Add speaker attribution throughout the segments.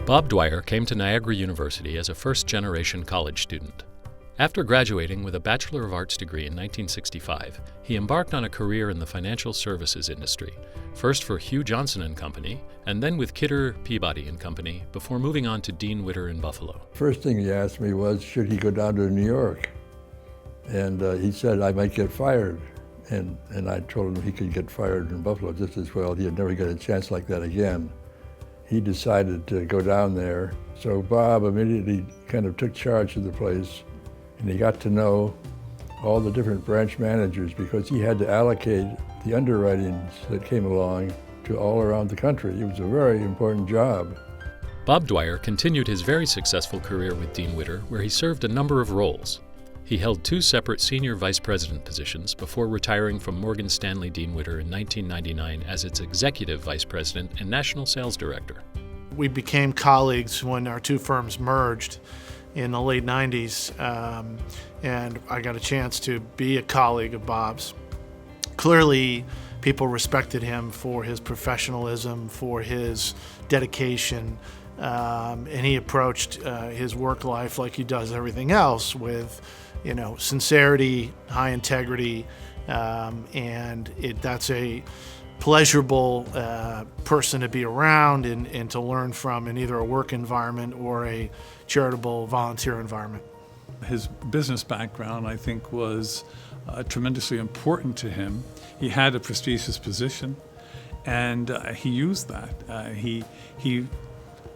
Speaker 1: Bob Dwyer came to Niagara University as a first-generation college student. After graduating with a Bachelor of Arts degree in 1965, he embarked on a career in the financial services industry, first for Hugh Johnson & Company, and then with Kidder, Peabody & Company, before moving on to Dean Witter in Buffalo.
Speaker 2: First thing he asked me was, should he go down to New York? And he said I might get fired. And I told him he could get fired in Buffalo just as well. He'd never get a chance like that again. He decided to go down there. So Bob immediately kind of took charge of the place, and he got to know all the different branch managers because he had to allocate the underwritings that came along to all around the country. It was a very important job.
Speaker 1: Bob Dwyer continued his very successful career with Dean Witter, where he served a number of roles. He held 2 separate senior vice president positions before retiring from Morgan Stanley Dean Witter in 1999 as its executive vice president and national sales director.
Speaker 3: We became colleagues when our 2 firms merged in the late 90s, and I got a chance to be a colleague of Bob's. Clearly, people respected him for his professionalism, for his dedication, and he approached his work life like he does everything else with, sincerity, high integrity, and that's a pleasurable person to be around and to learn from in either a work environment or a charitable volunteer environment.
Speaker 4: His business background, I think, was tremendously important to him. He had a prestigious position, and he used that. He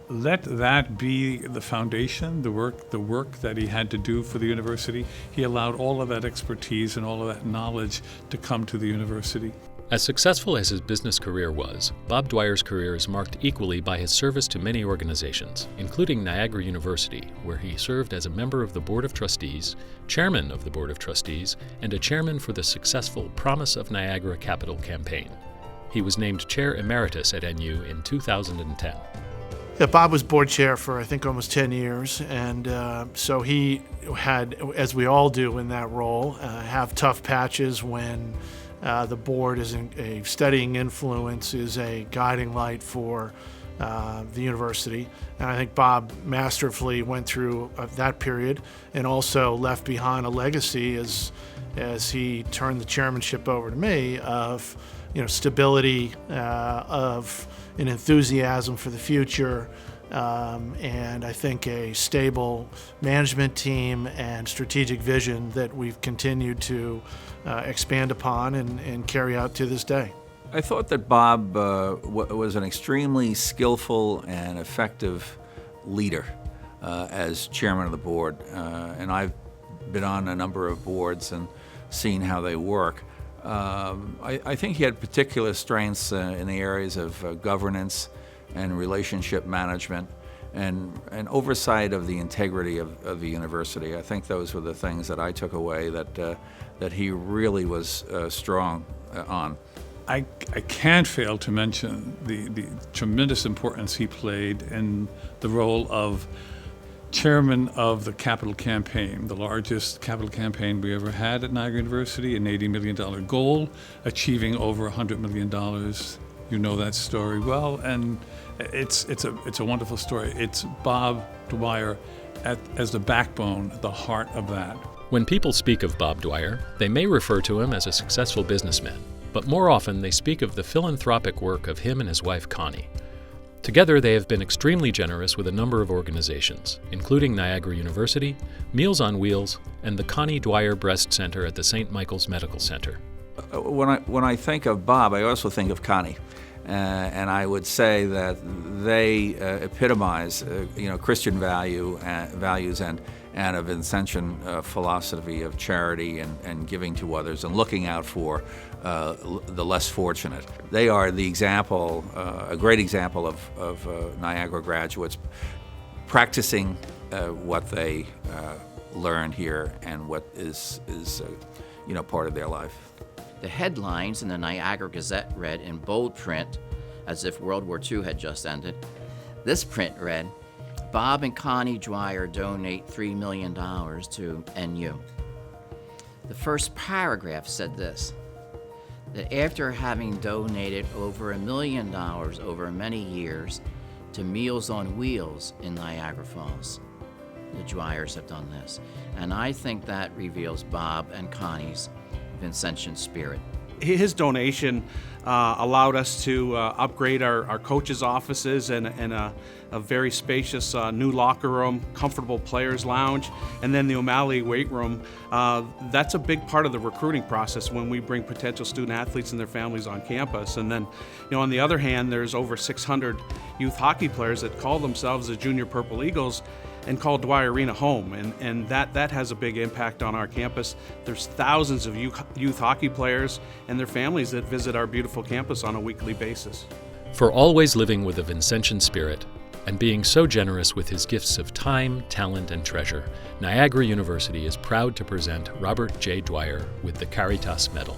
Speaker 4: let that be the foundation, the work that he had to do for the university. He allowed all of that expertise and all of that knowledge to come to the university.
Speaker 1: As successful as his business career was, Bob Dwyer's career is marked equally by his service to many organizations, including Niagara University, where he served as a member of the Board of Trustees, chairman of the Board of Trustees, and a chairman for the successful Promise of Niagara Capital campaign. He was named chair emeritus at NU in 2010.
Speaker 3: Yeah, Bob was board chair for, I think, almost 10 years, and so he had, as we all do in that role, have tough patches when the board is a steadying influence, is a guiding light for the university. And I think Bob masterfully went through that period and also left behind a legacy as he turned the chairmanship over to me of stability, of an enthusiasm for the future, and I think a stable management team and strategic vision that we've continued to expand upon and carry out to this day.
Speaker 5: I thought that Bob was an extremely skillful and effective leader as chairman of the board, and I've been on a number of boards and seen how they work. I think he had particular strengths in the areas of governance and relationship management and oversight of the integrity of the university. I think those were the things that I took away that he really was strong on.
Speaker 4: I can't fail to mention the tremendous importance he played in the role of chairman of the capital campaign, the largest capital campaign we ever had at Niagara University, an $80 million goal, achieving over $100 million. You know that story well, and it's a wonderful story. It's Bob Dwyer as the backbone, the heart of that.
Speaker 1: When people speak of Bob Dwyer, they may refer to him as a successful businessman, but more often they speak of the philanthropic work of him and his wife Connie. Together, they have been extremely generous with a number of organizations, including Niagara University, Meals on Wheels, and the Connie Dwyer Breast Center at the St. Michael's Medical Center.
Speaker 5: When I think of Bob, I also think of Connie, and I would say that they epitomize, Christian values and a Vincentian philosophy of charity and giving to others and looking out for the less fortunate. They are the example, a great example of Niagara graduates practicing what they learned here and what is part of their life.
Speaker 6: The headlines in the Niagara Gazette read in bold print, as if World War II had just ended. This print read, "Bob and Connie Dwyer donate $3 million to NU." The first paragraph said this, that after having donated over $1 million over many years, to Meals on Wheels in Niagara Falls. The Dwyers have done this. And I think that reveals Bob and Connie's Vincentian spirit.
Speaker 7: His donation allowed us to upgrade our coaches' offices and a very spacious new locker room, comfortable players' lounge, and then the O'Malley weight room. That's a big part of the recruiting process when we bring potential student athletes and their families on campus. And then, on the other hand, there's over 600 youth hockey players that call themselves the Junior Purple Eagles and call Dwyer Arena home, and that has a big impact on our campus. There's thousands of youth hockey players and their families that visit our beautiful campus on a weekly basis.
Speaker 1: For always living with a Vincentian spirit and being so generous with his gifts of time, talent, and treasure, Niagara University is proud to present Robert J. Dwyer with the Caritas Medal.